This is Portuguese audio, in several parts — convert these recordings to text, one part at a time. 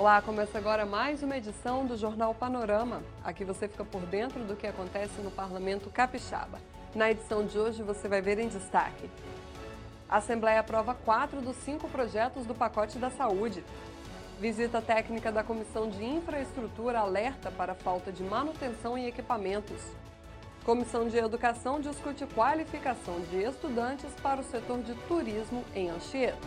Olá, começa agora mais uma edição do Jornal Panorama. Aqui você fica por dentro do que acontece no Parlamento Capixaba. Na edição de hoje você vai ver em destaque: a Assembleia aprova 4 dos 5 projetos do pacote da saúde. Visita técnica da Comissão de Infraestrutura alerta para a falta de manutenção e equipamentos. Comissão de Educação discute qualificação de estudantes para o setor de turismo em Anchieta.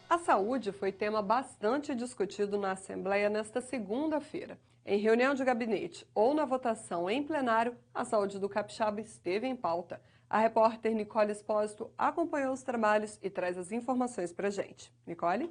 A saúde foi tema bastante discutido na Assembleia nesta segunda-feira. Em reunião de gabinete ou na votação em plenário, a saúde do capixaba esteve em pauta. A repórter Nicole Espósito acompanhou os trabalhos e traz as informações para a gente. Nicole?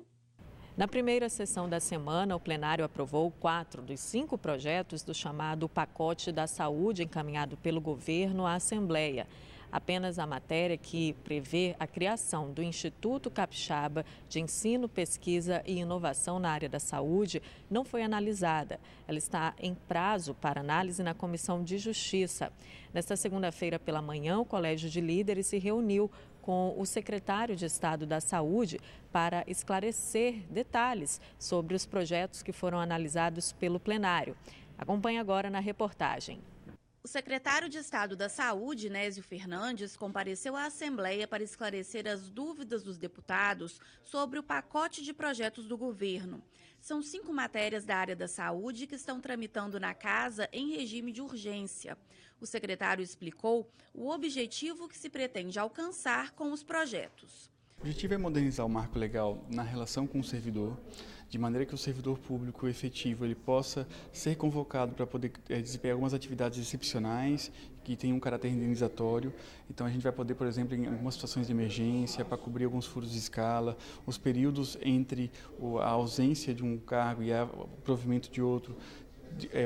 Na primeira sessão da semana, o plenário aprovou 4 dos 5 projetos do chamado Pacote da Saúde encaminhado pelo governo à Assembleia. Apenas a matéria que prevê a criação do Instituto Capixaba de Ensino, Pesquisa e Inovação na área da saúde não foi analisada. Ela está em prazo para análise na Comissão de Justiça. Nesta segunda-feira pela manhã, o Colégio de Líderes se reuniu com o secretário de Estado da Saúde para esclarecer detalhes sobre os projetos que foram analisados pelo plenário. Acompanhe agora na reportagem. O secretário de Estado da Saúde, Nésio Fernandes, compareceu à Assembleia para esclarecer as dúvidas dos deputados sobre o pacote de projetos do governo. São 5 matérias da área da saúde que estão tramitando na Casa em regime de urgência. O secretário explicou o objetivo que se pretende alcançar com os projetos. O objetivo é modernizar o marco legal na relação com o servidor, de maneira que o servidor público efetivo ele possa ser convocado para poder desempenhar algumas atividades excepcionais que tenham um caráter indenizatório. Então a gente vai poder, por exemplo, em algumas situações de emergência, para cobrir alguns furos de escala, os períodos entre a ausência de um cargo e o provimento de outro,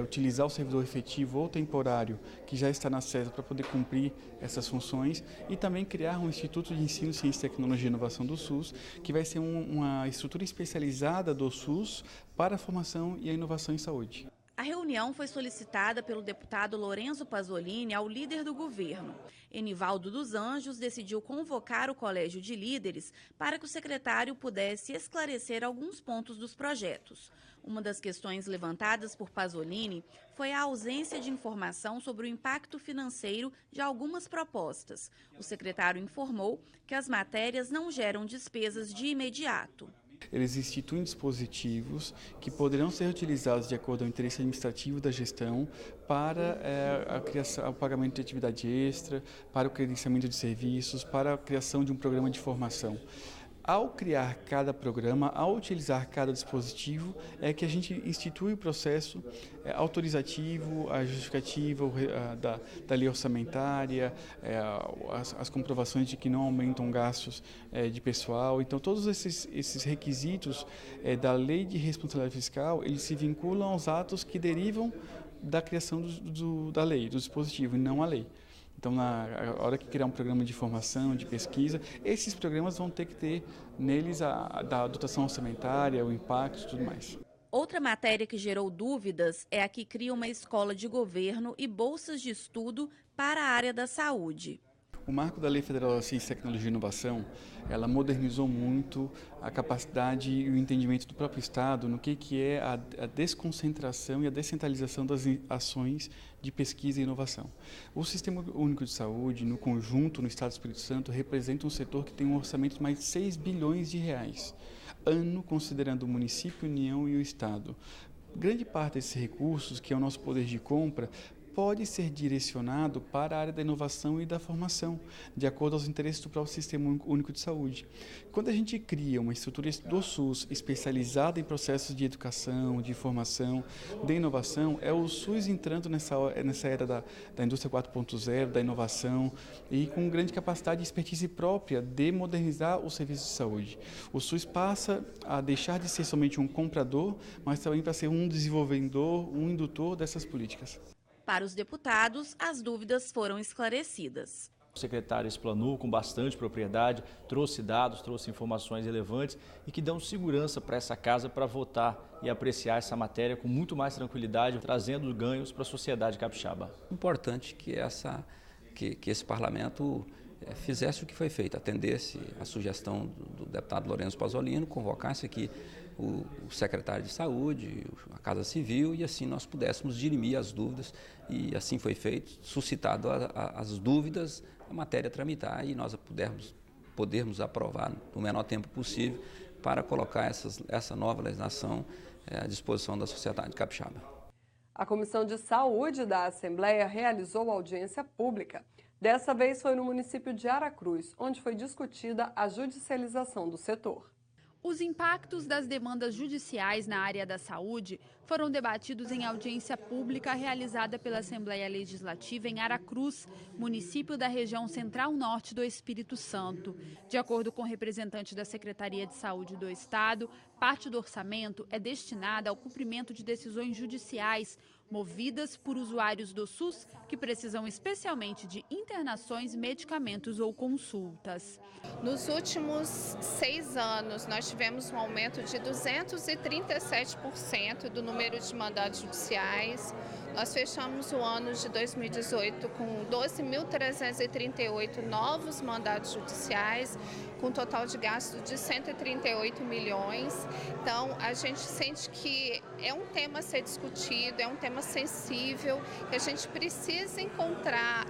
utilizar o servidor efetivo ou temporário que já está na CESA para poder cumprir essas funções e também criar um Instituto de Ensino, Ciência, Tecnologia e Inovação do SUS, que vai ser uma estrutura especializada do SUS para a formação e a inovação em saúde. A reunião foi solicitada pelo deputado Lorenzo Pasolini ao líder do governo. Enivaldo dos Anjos decidiu convocar o Colégio de Líderes para que o secretário pudesse esclarecer alguns pontos dos projetos. Uma das questões levantadas por Pasolini foi a ausência de informação sobre o impacto financeiro de algumas propostas. O secretário informou que as matérias não geram despesas de imediato. Eles instituem dispositivos que poderão ser utilizados de acordo ao interesse administrativo da gestão para a criação, o pagamento de atividade extra, para o credenciamento de serviços, para a criação de um programa de formação. Ao criar cada programa, ao utilizar cada dispositivo, é que a gente institui o processo autorizativo, a justificativa da lei orçamentária, as comprovações de que não aumentam gastos de pessoal. Então, todos esses requisitos da lei de responsabilidade fiscal, eles se vinculam aos atos que derivam da criação da lei, do dispositivo, e não a lei. Então, na hora que criar um programa de formação, de pesquisa, esses programas vão ter que ter neles da dotação orçamentária, o impacto e tudo mais. Outra matéria que gerou dúvidas é a que cria uma escola de governo e bolsas de estudo para a área da saúde. O marco da Lei Federal da Ciência, Tecnologia e Inovação, ela modernizou muito a capacidade e o entendimento do próprio Estado no que é a desconcentração e a descentralização das ações de pesquisa e inovação. O Sistema Único de Saúde, no conjunto, no Estado do Espírito Santo, representa um setor que tem um orçamento de mais de 6 bilhões de reais, ano, considerando o município, a União e o Estado. Grande parte desses recursos, que é o nosso poder de compra, pode ser direcionado para a área da inovação e da formação, de acordo aos interesses do próprio Sistema Único de Saúde. Quando a gente cria uma estrutura do SUS especializada em processos de educação, de formação, de inovação, é o SUS entrando nessa era da indústria 4.0, da inovação, e com grande capacidade e expertise própria de modernizar os serviços de saúde. O SUS passa a deixar de ser somente um comprador, mas também para ser um desenvolvedor, um indutor dessas políticas. Para os deputados, as dúvidas foram esclarecidas. O secretário explanou com bastante propriedade, trouxe dados, trouxe informações relevantes e que dão segurança para essa casa para votar e apreciar essa matéria com muito mais tranquilidade, trazendo ganhos para a sociedade capixaba. Importante que esse parlamento fizesse o que foi feito, atendesse a sugestão do deputado Lorenzo Pasolini, convocasse aqui o secretário de Saúde, a Casa Civil, e assim nós pudéssemos dirimir as dúvidas, e assim foi feito, suscitado as dúvidas, a matéria tramitar e nós podermos aprovar no menor tempo possível para colocar essa nova legislação à disposição da sociedade capixaba. A Comissão de Saúde da Assembleia realizou audiência pública. Dessa vez foi no município de Aracruz, onde foi discutida a judicialização do setor. Os impactos das demandas judiciais na área da saúde foram debatidos em audiência pública realizada pela Assembleia Legislativa em Aracruz, município da região central-norte do Espírito Santo. De acordo com o representante da Secretaria de Saúde do Estado, parte do orçamento é destinada ao cumprimento de decisões judiciais movidas por usuários do SUS que precisam especialmente de internações, medicamentos ou consultas. Nos últimos 6 anos, nós tivemos um aumento de 237% do número de mandados judiciais. Nós fechamos o ano de 2018 com 12.338 novos mandados judiciais, com um total de gasto de 138 milhões. Então, a gente sente que é um tema a ser discutido, é um tema sensível, que a gente precisa encontrar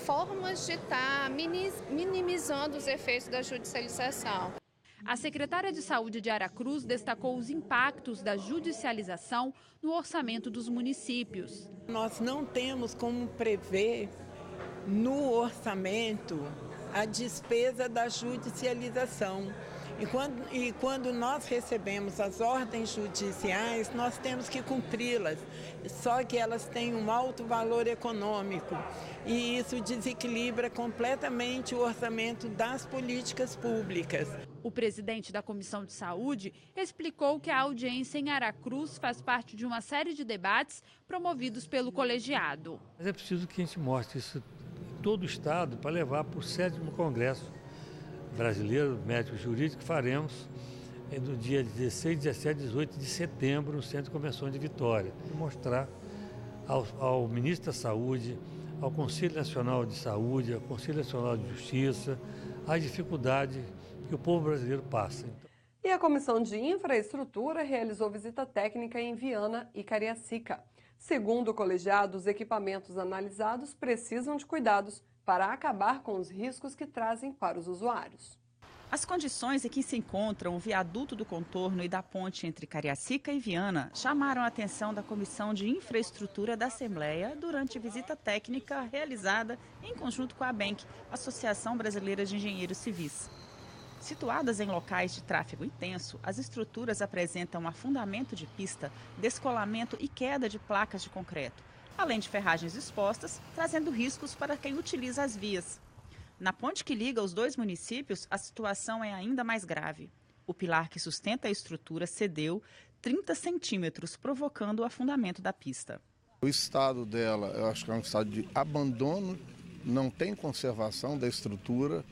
formas de estar minimizando os efeitos da judicialização. A secretária de Saúde de Aracruz destacou os impactos da judicialização no orçamento dos municípios. Nós não temos como prever no orçamento a despesa da judicialização. E quando nós recebemos as ordens judiciais, nós temos que cumpri-las, só que elas têm um alto valor econômico e isso desequilibra completamente o orçamento das políticas públicas. O presidente da Comissão de Saúde explicou que a audiência em Aracruz faz parte de uma série de debates promovidos pelo colegiado. Mas é preciso que a gente mostre isso em todo o Estado para levar para o 7º Congresso Brasileiro Médico e Jurídico que faremos no dia 16, 17 e 18 de setembro no Centro de Convenções de Vitória. E mostrar ao Ministro da Saúde, ao Conselho Nacional de Saúde, ao Conselho Nacional de Justiça, a dificuldade que o povo brasileiro passa. E a Comissão de Infraestrutura realizou visita técnica em Viana e Cariacica. Segundo o colegiado, os equipamentos analisados precisam de cuidados para acabar com os riscos que trazem para os usuários. As condições em que se encontram o viaduto do contorno e da ponte entre Cariacica e Viana chamaram a atenção da Comissão de Infraestrutura da Assembleia durante visita técnica realizada em conjunto com a ABENC, Associação Brasileira de Engenheiros Civis. Situadas em locais de tráfego intenso, as estruturas apresentam afundamento de pista, descolamento e queda de placas de concreto, além de ferragens expostas, trazendo riscos para quem utiliza as vias. Na ponte que liga os dois municípios, a situação é ainda mais grave. O pilar que sustenta a estrutura cedeu 30 centímetros, provocando o afundamento da pista. O estado dela, eu acho que é um estado de abandono, não tem conservação da estrutura.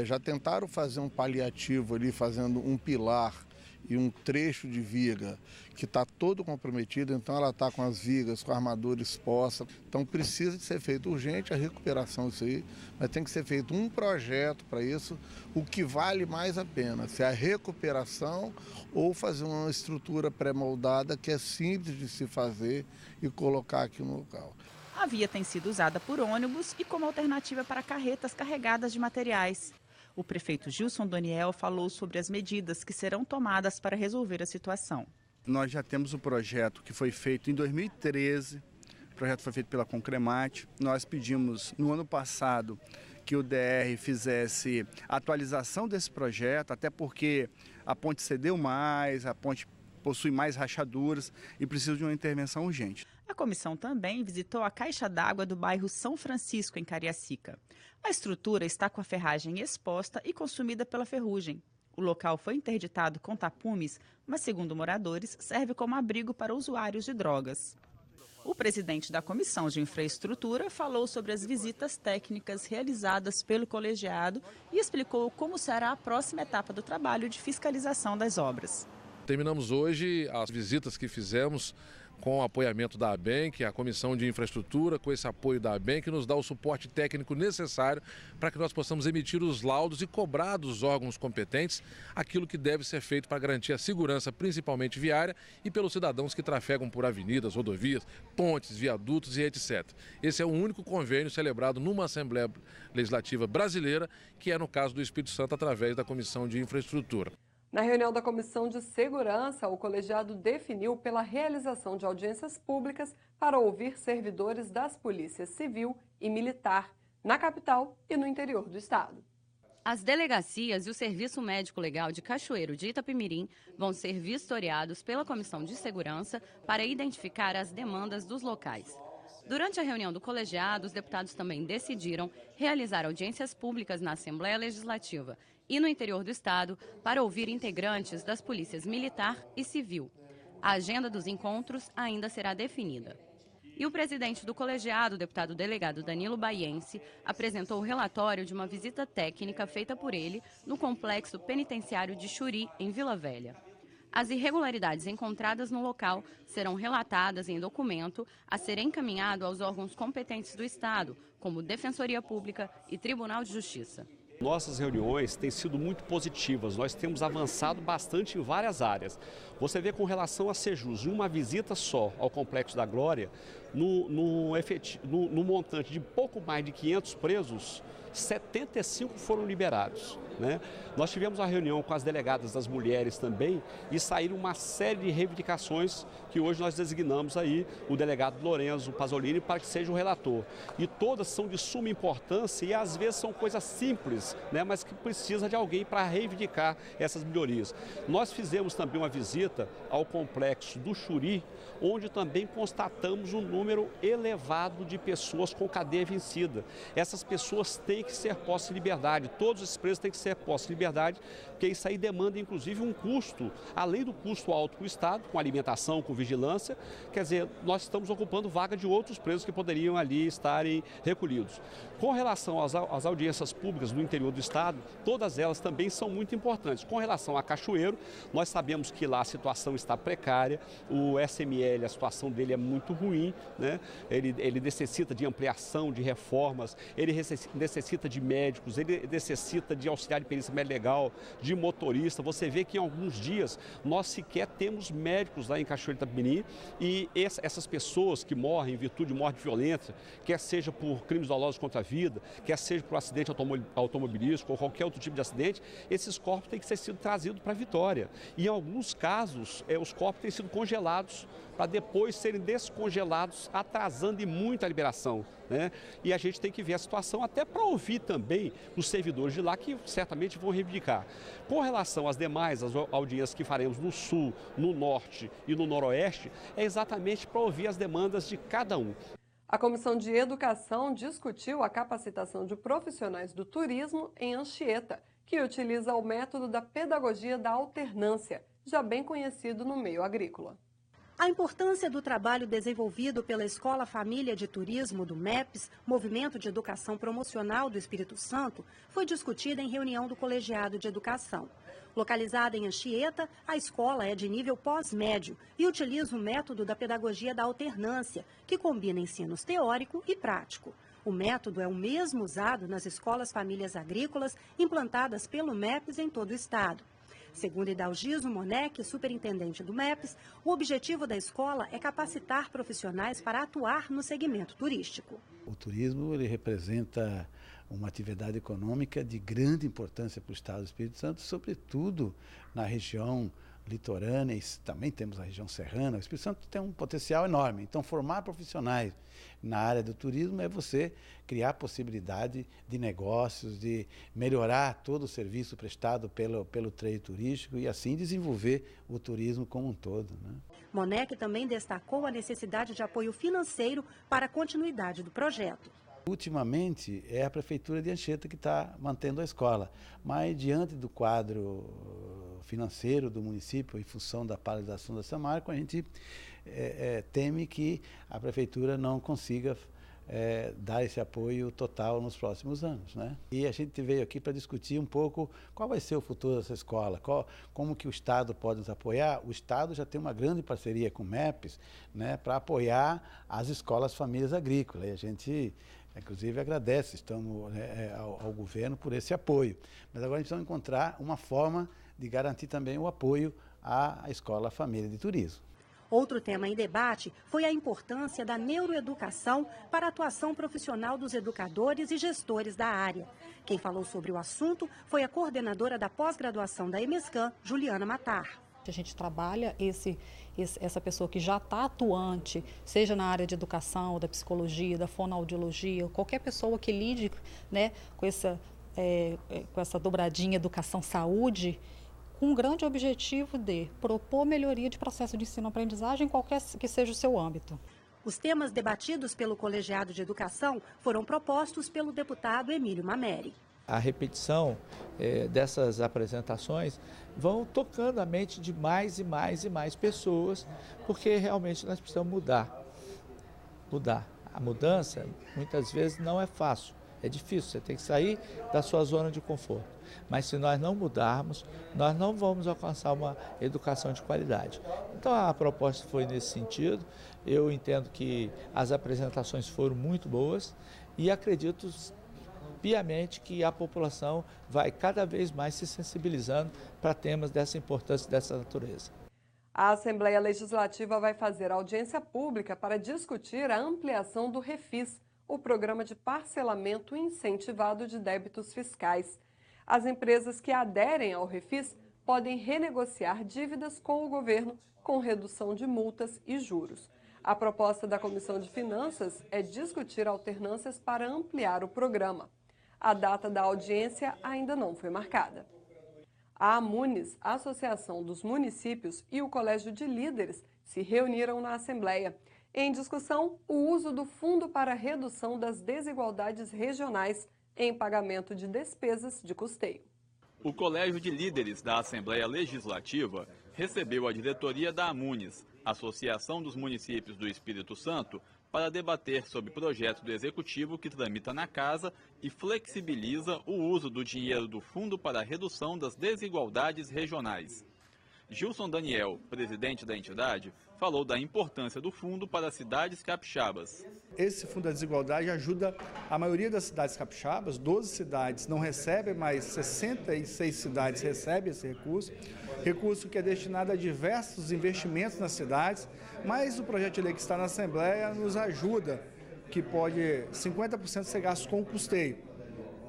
Já tentaram fazer um paliativo ali, fazendo um pilar e um trecho de viga que está todo comprometido, então ela está com as vigas, com a armadura exposta. Então precisa de ser feito urgente a recuperação disso aí, mas tem que ser feito um projeto para isso, o que vale mais a pena, se é a recuperação ou fazer uma estrutura pré-moldada que é simples de se fazer e colocar aqui no local. A via tem sido usada por ônibus e como alternativa para carretas carregadas de materiais. O prefeito Gilson Doniel falou sobre as medidas que serão tomadas para resolver a situação. Nós já temos o projeto que foi feito em 2013, o projeto foi feito pela Concremate. Nós pedimos no ano passado que o DR fizesse a atualização desse projeto, até porque a ponte cedeu mais, a ponte possui mais rachaduras e precisa de uma intervenção urgente. A comissão também visitou a caixa d'água do bairro São Francisco, em Cariacica. A estrutura está com a ferragem exposta e consumida pela ferrugem. O local foi interditado com tapumes, mas, segundo moradores, serve como abrigo para usuários de drogas. O presidente da Comissão de Infraestrutura falou sobre as visitas técnicas realizadas pelo colegiado e explicou como será a próxima etapa do trabalho de fiscalização das obras. Terminamos hoje as visitas que fizemos com o apoiamento da ABEM, que é a Comissão de Infraestrutura, com esse apoio da ABEM, que nos dá o suporte técnico necessário para que nós possamos emitir os laudos e cobrar dos órgãos competentes aquilo que deve ser feito para garantir a segurança, principalmente viária, e pelos cidadãos que trafegam por avenidas, rodovias, pontes, viadutos e etc. Esse é o único convênio celebrado numa Assembleia Legislativa brasileira, que é no caso do Espírito Santo, através da Comissão de Infraestrutura. Na reunião da Comissão de Segurança, o colegiado definiu pela realização de audiências públicas para ouvir servidores das polícias civil e militar, na capital e no interior do estado. As delegacias e o Serviço Médico Legal de Cachoeiro de Itapemirim vão ser vistoriados pela Comissão de Segurança para identificar as demandas dos locais. Durante a reunião do colegiado, os deputados também decidiram realizar audiências públicas na Assembleia Legislativa e no interior do estado para ouvir integrantes das polícias militar e civil. A agenda dos encontros ainda será definida. E o presidente do colegiado, o deputado delegado Danilo Baiense, apresentou o relatório de uma visita técnica feita por ele no complexo penitenciário de Xuri, em Vila Velha. As irregularidades encontradas no local serão relatadas em documento a ser encaminhado aos órgãos competentes do estado, como Defensoria Pública e Tribunal de Justiça. Nossas reuniões têm sido muito positivas, nós temos avançado bastante em várias áreas. Você vê com relação a Sejus, em uma visita só ao Complexo da Glória, no montante de pouco mais de 500 presos, 75 foram liberados. Né? Nós tivemos uma reunião com as delegadas das mulheres também e saíram uma série de reivindicações que hoje nós designamos aí o delegado Lorenzo Pasolini para que seja o relator. E todas são de suma importância e às vezes são coisas simples, né? Mas que precisa de alguém para reivindicar essas melhorias. Nós fizemos também uma visita ao complexo do Xuri, onde também constatamos um número elevado de pessoas com cadeia vencida. Essas pessoas têm que ser postas em liberdade, todos esses presos têm que ser postos em liberdade, porque isso aí demanda inclusive um custo, além do custo alto para o Estado, com alimentação, com vigilância, quer dizer, nós estamos ocupando vaga de outros presos que poderiam ali estarem recolhidos. Com relação às audiências públicas no interior do Estado, todas elas também são muito importantes. Com relação a Cachoeiro, nós sabemos que lá a situação está precária, o SML, a situação dele é muito ruim, né? Ele necessita de ampliação, de reformas, ele necessita de médicos, ele necessita de auxiliar de perícia legal, de motorista. Você vê que em alguns dias nós sequer temos médicos lá em Cachoeiro de Itapemirim e essas pessoas que morrem em virtude de morte violenta, quer seja por crimes dolosos contra a vida, quer seja por acidente automobilístico ou qualquer outro tipo de acidente, esses corpos têm que ser sido trazidos para Vitória. E em alguns casos, os corpos têm sido congelados para depois serem descongelados, atrasando e muito a liberação. Né? E a gente tem que ver a situação até para ouvir também os servidores de lá que certamente vão reivindicar. Com relação às demais audiências que faremos no Sul, no Norte e no Noroeste, é exatamente para ouvir as demandas de cada um. A Comissão de Educação discutiu a capacitação de profissionais do turismo em Anchieta, que utiliza o método da pedagogia da alternância, já bem conhecido no meio agrícola. A importância do trabalho desenvolvido pela Escola Família de Turismo do MEPS, Movimento de Educação Promocional do Espírito Santo, foi discutida em reunião do Colegiado de Educação. Localizada em Anchieta, a escola é de nível pós-médio e utiliza o método da pedagogia da alternância, que combina ensino teórico e prático. O método é o mesmo usado nas escolas famílias agrícolas implantadas pelo MEPS em todo o estado. Segundo Hidalgiso Monec, superintendente do MEPS, o objetivo da escola é capacitar profissionais para atuar no segmento turístico. O turismo ele representa uma atividade econômica de grande importância para o estado do Espírito Santo, sobretudo na região litorânea, e também temos a região serrana. O Espírito Santo tem um potencial enorme, então formar profissionais na área do turismo é você criar possibilidade de negócios, de melhorar todo o serviço prestado pelo trade turístico e assim desenvolver o turismo como um todo, né? Monec também destacou a necessidade de apoio financeiro para a continuidade do projeto. Ultimamente é a Prefeitura de Anchieta que está mantendo a escola, mas diante do quadro financeiro do município, em função da paralisação da Samarco, a gente teme que a Prefeitura não consiga dar esse apoio total nos próximos anos, né? E a gente veio aqui para discutir um pouco qual vai ser o futuro dessa escola, como que o Estado pode nos apoiar. O Estado já tem uma grande parceria com o MEPS, né, para apoiar as escolas famílias agrícolas. E a gente, inclusive, agradece ao governo por esse apoio. Mas agora a gente precisa encontrar uma forma de garantir também o apoio à Escola Família de Turismo. Outro tema em debate foi a importância da neuroeducação para a atuação profissional dos educadores e gestores da área. Quem falou sobre o assunto foi a coordenadora da pós-graduação da EMESCAM, Juliana Matar. A gente trabalha essa pessoa que já está atuante, seja na área de educação, da psicologia, da fonoaudiologia, qualquer pessoa que lide, né, com essa dobradinha educação-saúde, com um grande objetivo de propor melhoria de processo de ensino-aprendizagem, qualquer que seja o seu âmbito. Os temas debatidos pelo Colegiado de Educação foram propostos pelo deputado Emílio Mameri. A repetição dessas apresentações vão tocando a mente de mais e mais e mais pessoas, porque realmente nós precisamos mudar. A mudança, muitas vezes, não é fácil. É difícil, você tem que sair da sua zona de conforto. Mas se nós não mudarmos, nós não vamos alcançar uma educação de qualidade. Então a proposta foi nesse sentido. Eu entendo que as apresentações foram muito boas e acredito piamente que a população vai cada vez mais se sensibilizando para temas dessa importância, dessa natureza. A Assembleia Legislativa vai fazer audiência pública para discutir a ampliação do Refis, o programa de parcelamento incentivado de débitos fiscais. As empresas que aderem ao Refis podem renegociar dívidas com o governo, com redução de multas e juros. A proposta da Comissão de Finanças é discutir alternâncias para ampliar o programa. A data da audiência ainda não foi marcada. A Amunis, a Associação dos Municípios, e o Colégio de Líderes se reuniram na Assembleia. Em discussão, o uso do Fundo para Redução das Desigualdades Regionais em pagamento de despesas de custeio. O Colégio de Líderes da Assembleia Legislativa recebeu a diretoria da Amunis, Associação dos Municípios do Espírito Santo, para debater sobre projeto do Executivo que tramita na Casa e flexibiliza o uso do dinheiro do Fundo para a Redução das Desigualdades Regionais. Gilson Daniel, presidente da entidade, falou da importância do fundo para as cidades capixabas. Esse Fundo da Desigualdade ajuda a maioria das cidades capixabas, 12 cidades não recebem, mas 66 cidades recebem esse recurso que é destinado a diversos investimentos nas cidades, mas o projeto de lei que está na Assembleia nos ajuda, que pode 50% ser gasto com custeio.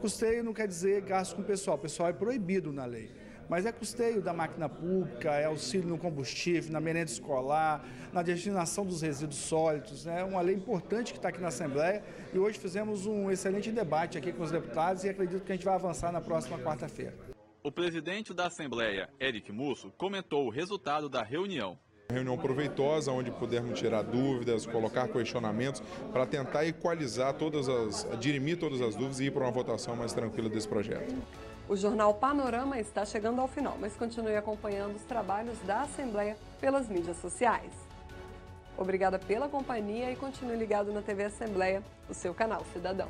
Custeio não quer dizer gasto com o pessoal é proibido na lei. Mas é custeio da máquina pública, é auxílio no combustível, na merenda escolar, na destinação dos resíduos sólidos. É uma lei importante que está aqui na Assembleia e hoje fizemos um excelente debate aqui com os deputados e acredito que a gente vai avançar na próxima quarta-feira. O presidente da Assembleia, Eric Musso, comentou o resultado da reunião. Reunião proveitosa, onde pudermos tirar dúvidas, colocar questionamentos para tentar equalizar dirimir todas as dúvidas e ir para uma votação mais tranquila desse projeto. O Jornal Panorama está chegando ao final, mas continue acompanhando os trabalhos da Assembleia pelas mídias sociais. Obrigada pela companhia e continue ligado na TV Assembleia, o seu canal cidadão.